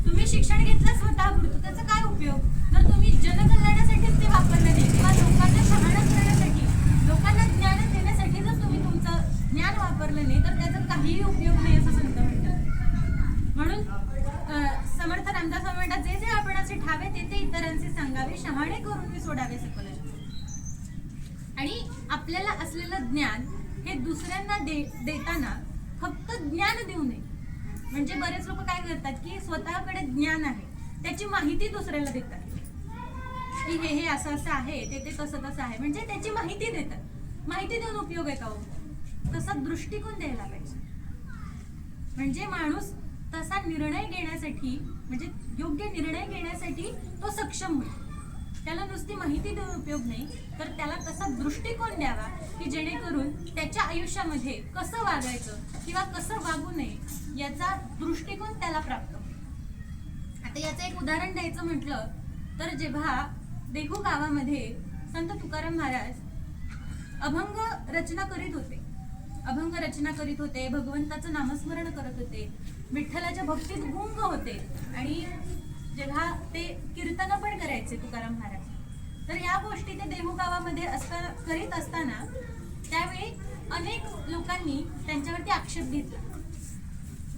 तुम्ही शिक्षण घेतलं स्वतःपुरतं, त्याचा काय उपयोग जर तुम्ही जनकल्याणासाठीच ते वापरलं नाही किंवा लोकांना शहाणा करण्यासाठी, लोकांना ज्ञान देण्यासाठी जर तुम्ही तुमचं ज्ञान वापरलं नाही तर त्याचा काहीही उपयोग नाही, असं संत म्हणतात. म्हणून समर्थ रामदास स्वामी म्हणतात, जे जे आपण असे ठावे ते ते इतरांचे सांगावे, शहाणे करून मी सोडावे सकल जन. आणि आपल्याला असलेलं ज्ञान हे दुसऱ्यांना देताना फक्त ज्ञान देऊ नये, म्हणजे बरेच लोक काय करतात की स्वतःकडे ज्ञान आहे त्याची माहिती दुसऱ्याला देतात की हे असं असं आहे, ते तसं तसं आहे, म्हणजे त्याची माहिती देतात. माहिती देऊन उपयोग आहे का हो? तसा दृष्टिकोन द्यायला पाहिजे. म्हणजे माणूस तसा निर्णय घेण्यासाठी, म्हणजे योग्य निर्णय घेण्यासाठी तो सक्षम होईल. त्याला नुसती माहिती देऊन उपयोग नाही, तर त्याला तसा दृष्टिकोन द्यावा की जेणेकरून त्याच्या आयुष्यामध्ये कसं वागायचं किंवा कसं वागू नये याचा दृष्टिकोन त्याला प्राप्त होईल. आता याचं एक उदाहरण द्यायचं म्हटलं तर जेव्हा देहू गावामध्ये संत तुकाराम महाराज अभंग रचना करीत होते, भगवंताचं नामस्मरण करत होते, विठ्ठलाच्या भक्तीत गुंग होते आणि जेव्हा ते कीर्तन पण करायचे तुकाराम महाराज, तर या गोष्टी ते देहू गावामध्ये करीत असताना त्यावेळी अनेक लोकांनी त्यांच्यावरती आक्षेप घेतला.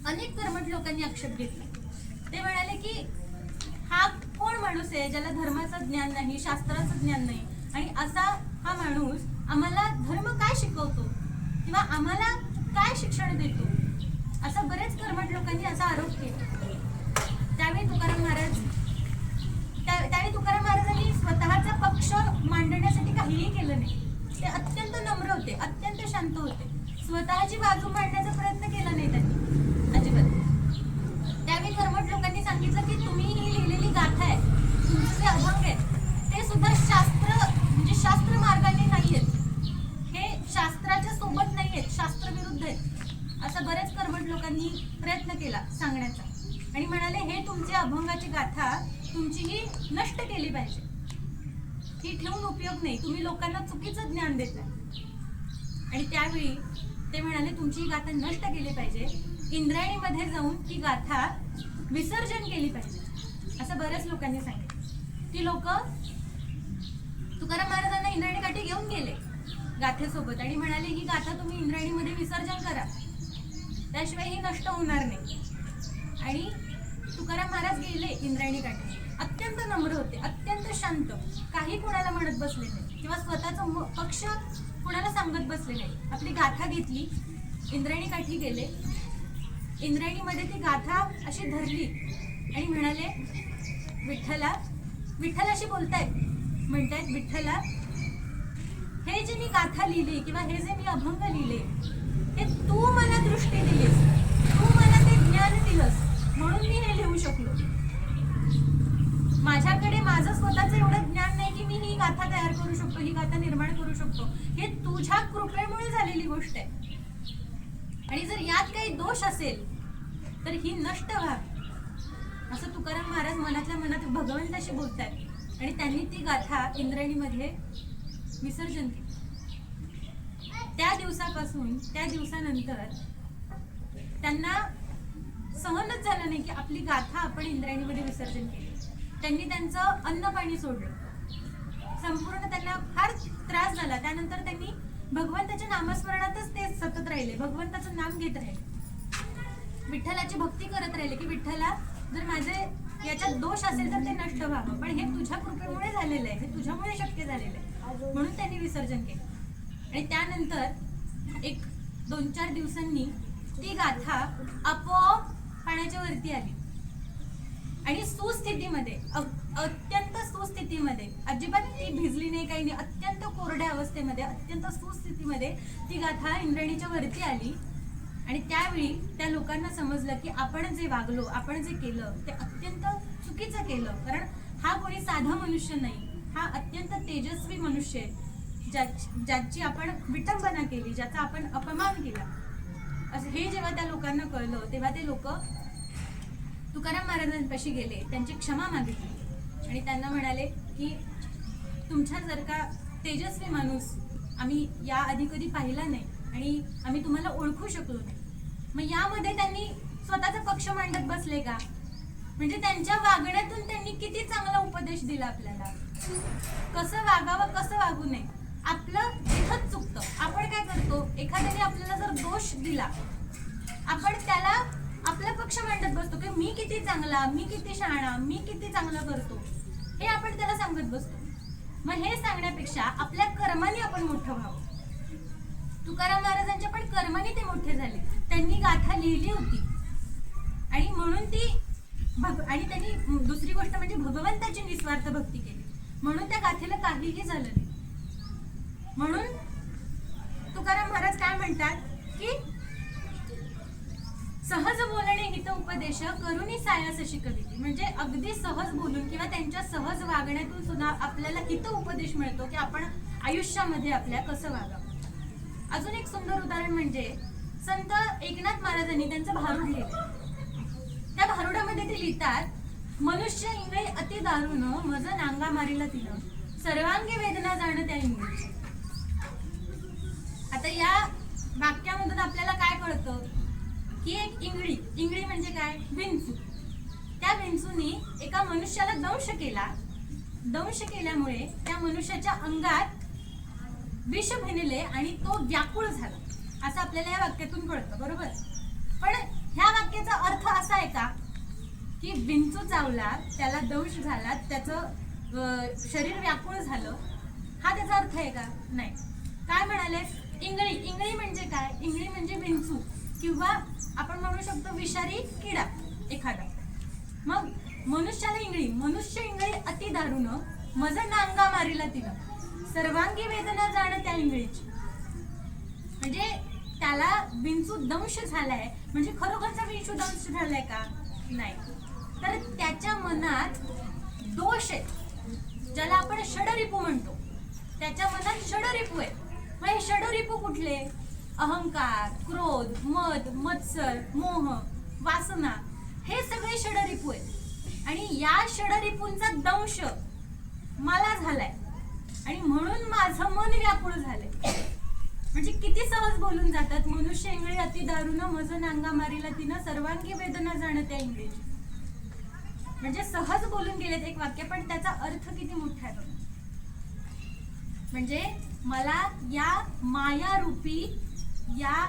अनेक कर्मठ लोकांनी आक्षेप घेतला. ते म्हणाले की हा कोण माणूस आहे ज्याला धर्माचं ज्ञान नाही, शास्त्राचं ज्ञान नाही, आणि असा हा माणूस आम्हाला धर्म काय शिकवतो किंवा आम्हाला काय शिक्षण देतो, असा बरेच कर्मठ लोकांनी असा आरोप केला. त्यावेळी तुकाराम महाराजांनी स्वतःचा पक्ष मांडण्यासाठी काहीही केलं नाही. ते अत्यंत नम्र होते, अत्यंत शांत होते. स्वतःची बाजू मांडण्याचा प्रयत्न केला नाही त्यांनी अजिबात. त्यावेळी कर्मठ लोकांनी सांगितलं की तुम्ही ही लिहिलेली गाथा आहे, तुमचे जे अभंग आहेत ते सुद्धा शास्त्र मार्गाने नाही आहेत, हे शास्त्राच्या सोबत नाही आहेत, शास्त्र विरुद्ध आहेत, असं बरेच कर्मठ लोकांनी प्रयत्न केला सांगण्याचा. आणि म्हणाले हे तुमचे अभंगाची गाथा तुमची ही नष्ट केली पाहिजे, ही ठेवून उपयोग नाही, तुम्ही लोकांना चुकीचं ज्ञान देताय. आणि त्यावेळी ते म्हणाले तुमची ही गाथा नष्ट केली पाहिजे, इंद्रायणीमध्ये जाऊन ही गाथा विसर्जन केली पाहिजे, असं बऱ्याच लोकांनी सांगितलं. ती लोक तुकाराम महाराजांना इंद्रायणी काठी घेऊन गेले गाथेसोबत आणि म्हणाले ही गाथा तुम्ही इंद्रायणीमध्ये विसर्जन करा, त्याशिवाय ही नष्ट होणार नाही. आणि तुकाराम महाराज गेले इंद्रायणी काठी. अत्यंत नम्र होते, अत्यंत शांत, काही कोणाला म्हणत बसले नाही किंवा स्वतःचा पक्ष कोणाला सांगत बसले नाही. आपली गाथा घेतली, इंद्रायणी काठी गेले, इंद्रायणीमध्ये ती गाथा अशी धरली आणि म्हणाले विठ्ठलाशी म्हणतायत विठ्ठला, हे जे मी गाथा लिहिली किंवा हे जे मी अभंग लिहिले हे तू मला दृष्टी दिलीस, तू मला ते ज्ञान दिलंस म्हणून मी हे लिहू शकलो. माझ्याकडे माझं स्वतःचं एवढं ज्ञान नाही की मी ही गाथा तयार करू शकतो, ही गाथा निर्माण करू शकतो, हे तुझ्या कृपेमुळे झालेली गोष्ट आहे. आणि जर यात काही दोष असेल तर ही नष्ट व्हावी, असं तुकाराम महाराज मनातल्या मनात भगवंताशी बोलतायत. आणि त्यांनी ती गाथा इंद्रायणीमध्ये विसर्जन केलं. त्या दिवसानंतर त्यांना सहनच झालं नाही की आपली गाथा आपण इंद्रायणीमध्ये विसर्जन केली. त्यांनी त्यांचं अन्न पाणी सोडलं, संपूर्ण त्यांना फार त्रास झाला. त्यानंतर त्यांनी भगवंताच्या नामस्मरणातच ते सतत राहिले, भगवंताचं नाम घेत राहिले, विठ्ठलाची भक्ती करत राहिले की विठ्ठला जर माझे याच्यात दोष असेल तर ते नष्ट व्हावं, पण हे तुझ्या कृपेमुळे झालेलं आहे, हे तुझ्यामुळे शक्य झालेलं आहे, म्हणून त्यांनी विसर्जन केलं. आणि त्यानंतर 1-2-4 दिवसांनी ती गाथा आपोआप पाण्याच्या वरती आली आणि अत्यंत सुस्थितीमध्ये, अजिबात ती भिजली नाही, काही नाही, अत्यंत कोरड्या अवस्थेमध्ये, अत्यंत सुस्थितीमध्ये ती गाथा इंद्रायणीच्या वरती आली. आणि त्यावेळी त्या लोकांना समजलं की आपण जे वागलो, आपण जे केलं ते अत्यंत चुकीचं केलं, कारण हा कोणी साधा मनुष्य नाही, हा अत्यंत तेजस्वी मनुष्य आहे, ज्याची आपण विटंबना केली, ज्याचा आपण अपमान केला. असं हे जेव्हा त्या लोकांना कळलं तेव्हा ते लोक तुकाराम महाराजांपाशी गेले, त्यांची क्षमा मागितली आणि त्यांना म्हणाले की तुमच्यासारखा तेजस्वी माणूस आम्ही या आधी कधी पाहिला नाही आणि आम्ही तुम्हाला ओळखू शकलो नाही. मग यामध्ये त्यांनी स्वतःचा पक्ष मांडत बसले का? म्हणजे त्यांच्या वागण्यातून त्यांनी किती चांगला उपदेश दिला आपल्याला, कसं वागावं, कसं वागू नये. आपलं इथंच चुकतं. आपण काय करतो, एखाद्याने आपल्याला जर दोष दिला, आपण त्याला आपला पक्ष मांडत बसतो की मी किती चांगला, मी किती शहाणा, मी किती चांगलं करतो, हे आपण त्याला सांगत बसतो. मग हे सांगण्यापेक्षा आपल्या कर्माने आपण मोठं व्हावं. तुकाराम महाराजांच्या पण कर्माने ते मोठे झाले. त्यांनी गाथा लिहिली होती, आणि म्हणून ती आणि त्यांनी दुसरी गोष्ट म्हणजे भगवंताची निस्वार्थ भक्ती केली, म्हणून त्या गाथेला काहीही झालं नाही. म्हणून तुकाराम महाराज काय म्हणतात की सहज बोलणे हित उपदेश करुणी सायास शिकविली. म्हणजे अगदी सहज बोलून किंवा त्यांच्या सहज वागण्यातून सुद्धा आपल्याला हित उपदेश मिळतो की आपण आयुष्यामध्ये आपल्या कसं वागावं. अजून एक सुंदर उदाहरण म्हणजे संत एकनाथ महाराजांनी त्यांचं भारूड लिहिलं. त्या भारुडामध्ये ते लिहितात, मनुष्य इंगळे अति दारुण मज नांगा मारिला तिनं सर्वांगी वेदना जाण त्या इंगळीची. आता या वाक्यामधून आपल्याला काय कळतं की एक इंगळी म्हणजे काय, विंचू. त्या विंचूनी एका मनुष्याला दंश केला. दंश केल्यामुळे त्या मनुष्याच्या अंगात विष भिनले आणि तो व्याकुळ झाला, असं आपल्याला या वाक्यातून कळतं, बरोबर. पण ह्या वाक्याचा अर्थ असा आहे का की विंचू चावला, त्याला दंश झाला, त्याचं शरीर व्याकुळ झालं, हा त्याचा अर्थ आहे का? नाही. काय म्हणाले, इंगळी म्हणजे काय, इंगळी म्हणजे विंचू किंवा आपण म्हणू शकतो विषारी किडा एखादा. मग मनुष्याला मनुष्य इंगळी अति दारुण मज नांगा मारिला तिनं सर्वांगी वेदना जाण त्या इंगळीची. म्हणजे त्याला विंचू दंश झालाय, म्हणजे खरोखरचा विंचू दंश झालाय का? नाही. तर त्याच्या मनात दोष आहे, ज्याला आपण षडरिपू म्हणतो. त्याच्या मनात षडरिपू आहे. मग हे षडरिपू कुठले? अहंकार, क्रोध, मद, मत्सर, मोह, वासना, हे सगळे षडरिपू आहेत. आणि या षडरिपूंचा दंश मला झालाय आणि म्हणून माझं मन व्याकुळ झालंय. म्हणजे किती सहज बोलून जातात, मनुष्य इंगळी अति दारुण मज नांगा मारिला तिनं सर्वांगी वेदना जाण त्या इंगळीची. म्हणजे सहज बोलून गेलेत एक वाक्य, पण त्याचा अर्थ किती मोठा आहे. म्हणजे मला या मायारूपी या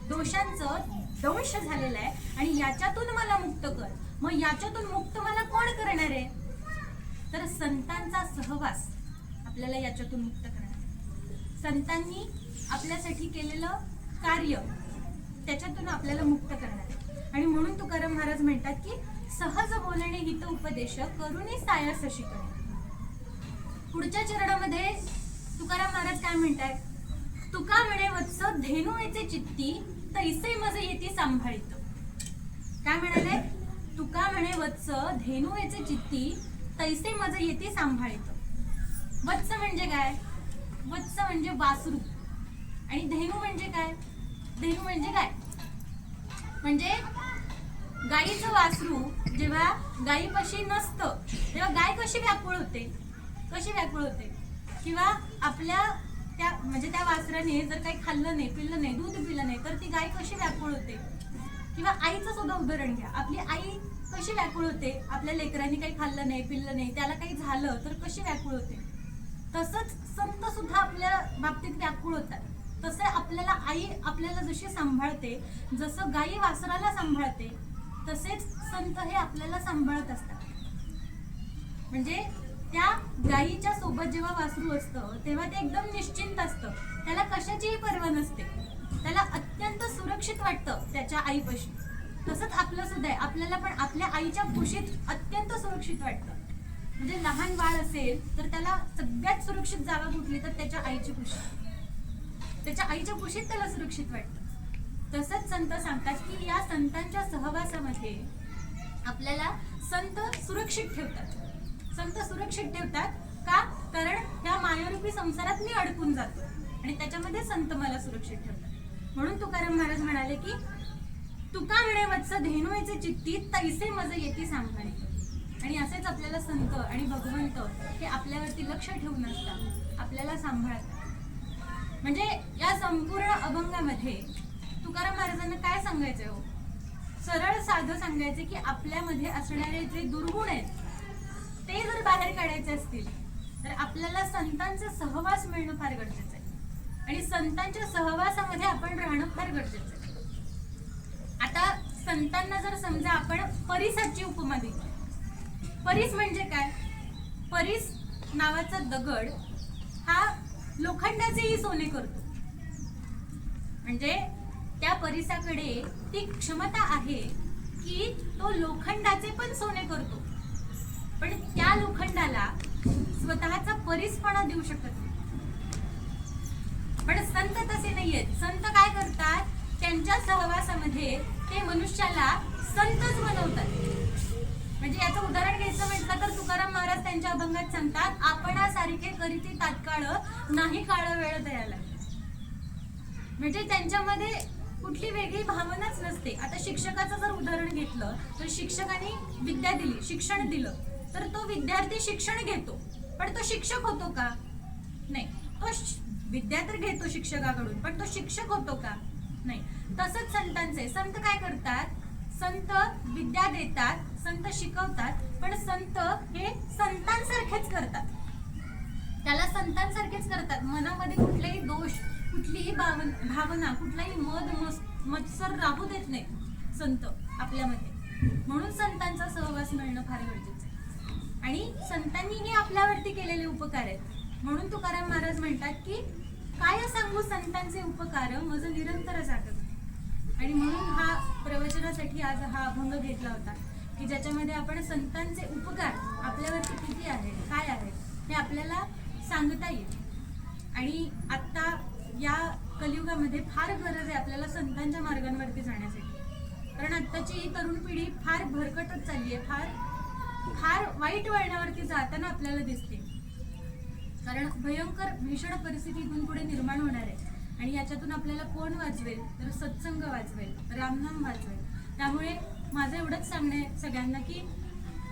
दोषांचं दंश झालेलं आहे आणि याच्यातून मला मुक्त कर. मग याच्यातून मुक्त मला कोण करणार आहे? तर संतांचा सहवास आपल्याला याच्यातून मुक्त करणार आहे. संतांनी आपल्यासाठी केलेलं कार्य त्याच्यातून आपल्याला मुक्त करणार आहे. आणि म्हणून तुकाराम महाराज म्हणतात की सहज बोलणे हित उपदेश करुणी सायास शिकणे. पुढच्या चरणामध्ये तुकाराम महाराज काय म्हणतात, तुका म्हणे वत्स धेनुचे चित्ती तैसे मज येती सांभाळित. काय म्हणाले, तुका म्हणे वत्स धेनुचे चित्ती तैसे मज येती सांभाळित. वत्स म्हणजे काय? वत्स म्हणजे वासरू. आणि धेनू म्हणजे काय? धेनू म्हणजे काय, म्हणजे गाईचं वासरू जेव्हा गाईपाशी नसतं तेव्हा गाय कशी व्याकुळ होते, कशी व्याकुळ होते. किंवा आपल्या त्या म्हणजे त्या वासराने जर काही खाल्लं नाही, पिल्लं नाही, दूध पिलं नाही, तर ती गाय कशी व्याकुळ होते. किंवा आईचं सुद्धा उदाहरण घ्या, आपली आई कशी व्याकुळ होते, आपल्या लेकरांनी काही खाल्लं नाही, पिल्लं नाही, त्याला काही झालं तर कशी व्याकुळ होते. तसंच संत सुद्धा आपल्या बाबतीत व्याकुळ होतात. तसे आपल्याला आई आपल्याला जशी सांभाळते, जसं गाई वासराला सांभाळते, तसेच संत हे आपल्याला सांभाळत असतात. म्हणजे त्या गायीच्या सोबत जेव्हा वासरू असतं तेव्हा ते एकदम निश्चिंत असतं, त्याला कशाचीही पर्वा नसते, त्याला अत्यंत सुरक्षित वाटतं त्याच्या आईपाशी. तसंच आपलं सुद्धा आहे, आपल्याला पण आपल्या आईच्या कुशीत अत्यंत सुरक्षित वाटतं. म्हणजे लहान बाळ असेल तर त्याला सगळ्यात सुरक्षित जागा कुठली, तर त्याच्या आईची कुशी. त्याच्या आईच्या कुशीत त्याला सुरक्षित वाटतं. तसंच संत सांगतात की या संतांच्या सहवासामध्ये आपल्याला संत सुरक्षित ठेवतात. संत सुरक्षित ठेवतात का? कारण त्या मायारूपी संसारात मी अडकून जातो आणि त्याच्यामध्ये संत मला सुरक्षित ठेवतात. म्हणून तुकाराम महाराज म्हणाले की तुका म्हणे वत्स धेनुचे चित्ती तैसे मज येती सांभाळी. आणि असेच आपल्याला संत आणि भगवंत हे आपल्यावरती लक्ष ठेवून असतात, आपल्याला सांभाळतात. म्हणजे या संपूर्ण अभंगामध्ये तुकाराम महाराजांना काय सांगायचंय हो? सरळ साधं सांगायचे की आपल्यामध्ये असणारे जे दुर्गुण आहेत ते जर बाहेर काढायचे असतील तर आपल्याला संतांचा सहवास मिळणं फार गरजेचं आहे आणि संतांच्या सहवासामध्ये आपण राहणं फार गरजेचं आहे. आता संतांना जर समजा आपण परिसाची उपमा दिली. परीस म्हणजे काय? परीस नावाचा दगड हा लोखंडाचेही सोने करतो. म्हणजे त्या परिसाकडे ती क्षमता आहे की तो लोखंडाचे पण सोने करतो, पण त्या लोखंडाला स्वतःचा परीसपणा देऊ शकत नाही. पण संत तसे नाहीयेत. संत काय करतात, त्यांच्या सहवासामध्ये ते मनुष्याला संतच बनवतात. म्हणजे याचं उदाहरण घ्यायचं म्हटलं तर तुकाराम महाराज त्यांच्या अभंगात सांगतात, आपणासारखे करीती तात्काळ नाही काळ वेळ द्यायला. म्हणजे त्यांच्यामध्ये कुठली वेगळी भावनाच नसते. आता शिक्षकाचं जर उदाहरण घेतलं तर शिक्षकाने विद्या दिली, शिक्षण दिलं, तर तो विद्यार्थी शिक्षण घेतो, पण तो शिक्षक होतो का? नाही. तो विद्या तर घेतो शिक्षकाकडून, पण तो शिक्षक होतो का? नाही. तसंच संतांचे, संत काय करतात, संत विद्या देतात, संत शिकवतात, पण संत हे संतांसारखेच करतात. त्याला संतांसारखेच करतात. मनामध्ये कुठलेही दोष, कुठलीही भावना, कुठलाही मत्सर राहू देत नाही संत आपल्यामध्ये. म्हणून संतांचा सहवास मिळणं फार गरजेचं आहे. आणि संतांनीही आपल्यावरती केलेले उपकार आहेत. म्हणून तुकाराम महाराज म्हणतात की काय सांगू संतांचे उपकार, माझं निरंतर जागत. आणि म्हणून हा प्रवचनासाठी आज हा अभंग घेतला होता की ज्याच्यामध्ये आपण संतांचे उपकार आपल्यावरती किती आहेत, काय आहेत हे आपल्याला सांगता येईल. आणि आत्ता या कलियुगामध्ये फार गरज आहे आपल्याला संतांच्या मार्गांवरती जाण्यासाठी. कारण आत्ताची ही तरुण पिढी फार भरकटत चालली आहे, फार वाईट वळणावरती जाताना आपल्याला दिसते. कारण भयंकर भीषण परिस्थिती इथून पुढे निर्माण होणार आहे. आणि याच्यातून आपल्याला कोण वाचवेल, तर सत्संग वाचवेल, रामनाम वाचवेल. त्यामुळे माझं एवढंच सांगणं आहे सगळ्यांना की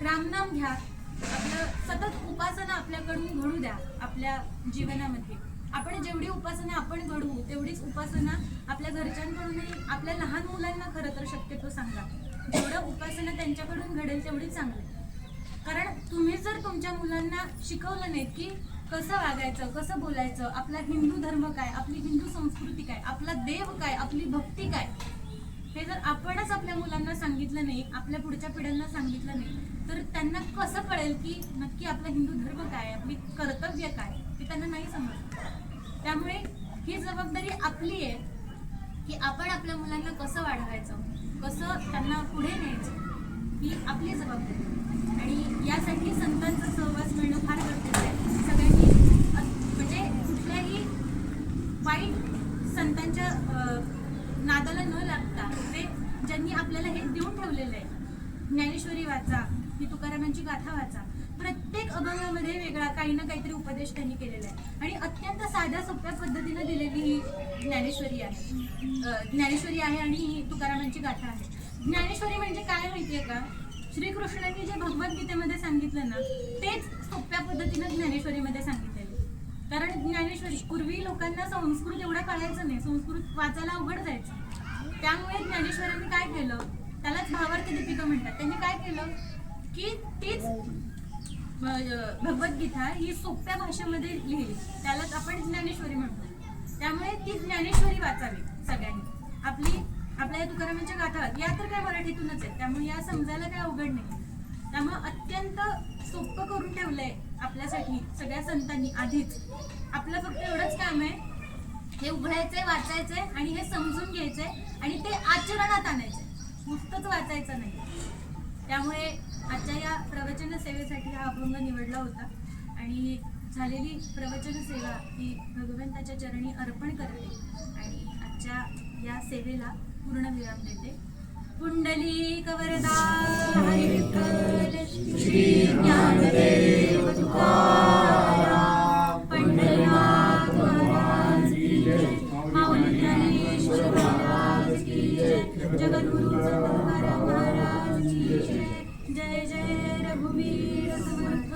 रामनाम घ्या, आपलं सतत उपासना आपल्याकडून घडू द्या. आपल्या जीवनामध्ये आपण जेवढी उपासना आपण घडवू तेवढीच उपासना आपल्या घरच्यांकडूनही, आपल्या लहान मुलांना खरं तर शक्यतो सांगा, जेवढं उपासना त्यांच्याकडून घडेल तेवढीच चांगली. कारण तुम्ही जर तुमच्या मुलांना शिकवलं नाही की कसं वागायचं, कसं बोलायचं, आपला हिंदू धर्म काय, आपली हिंदू संस्कृती काय, आपला देव काय, आपली भक्ती काय, हे जर आपणच आपल्या मुलांना सांगितलं नाही, आपल्या पुढच्या पिढ्यांना सांगितलं नाही, तर त्यांना कसं कळेल की नक्की आपला हिंदू धर्म काय, आपली कर्तव्य काय, हे त्यांना नाही समजत. त्यामुळे ही जबाबदारी आपली आहे की आपण आपल्या मुलांना कसं वाढवायचं, कसं त्यांना पुढे न्यायचं, ही आपली जबाबदारी. आणि यासाठी संतांचा सहवास मिळणं फार गरजेचं आहे. सगळ्यांनी म्हणजे कुठल्याही वाईट संतांच्या नादाला न लागता, ते ज्यांनी आपल्याला हे देऊन ठेवलेलं आहे, ज्ञानेश्वरी वाचा, ही तुकारामांची गाथा वाचा, प्रत्येक अभंगामध्ये वेगळा काही ना काहीतरी उपदेश त्यांनी केलेला आहे. आणि अत्यंत साध्या सोप्या पद्धतीने दिलेली ही ज्ञानेश्वरी आहे आणि ही तुकारामांची गाथा आहे. ज्ञानेश्वरी म्हणजे काय माहितीये का, श्रीकृष्णांनी जे भगवद्गीतेमध्ये सांगितलं ना, तेच सोप्या पद्धतीनं ज्ञानेश्वरीमध्ये सांगितलेलं. कारण ज्ञानेश्वरी, पूर्वी लोकांना संस्कृत एवढं कळायचं नाही, संस्कृत वाचायला अवघड जायचं. त्यामुळे ज्ञानेश्वरांनी काय केलं, त्यालाच भावार्थ दीपिका म्हणतात, त्यांनी काय केलं की तीच भगवद्गीता ही सोप्या भाषेमध्ये लिहिली, त्यालाच आपण ज्ञानेश्वरी म्हणतो. त्यामुळे ती ज्ञानेश्वरी वाचावी सगळ्यांनी. आपल्या या तुकारामांच्या गाथा या तर काय मराठीतूनच आहेत, त्यामुळे या समजायला काय अवघड नाही. त्यामुळे अत्यंत सोपं करून ठेवलंय आपल्यासाठी सगळ्या संतांनी आधीच. आपलं फक्त एवढंच काम आहे, हे उघडायचंय, वाचायचंय आणि हे समजून घ्यायचंय आणि ते आचरणात आणायचंय, नुसतंच वाचायचं नाही. त्यामुळे आजच्या या प्रवचन सेवेसाठी हा अभंग निवडला होता आणि झालेली प्रवचन सेवा ही भगवंताच्या चरणी अर्पण करते आणि आजच्या या सेवेला पूर्ण विराम देते. पुंडलिक वरदा हरी विठ्ठल श्री ज्ञानदेव तुकाराम पंढरीनाथ महाराज की जय, माऊली ज्ञानेश्वर महाराज की जय, जगद्गुरु तुकाराम महाराज की जय. जय जय रघुवीर समर्थ.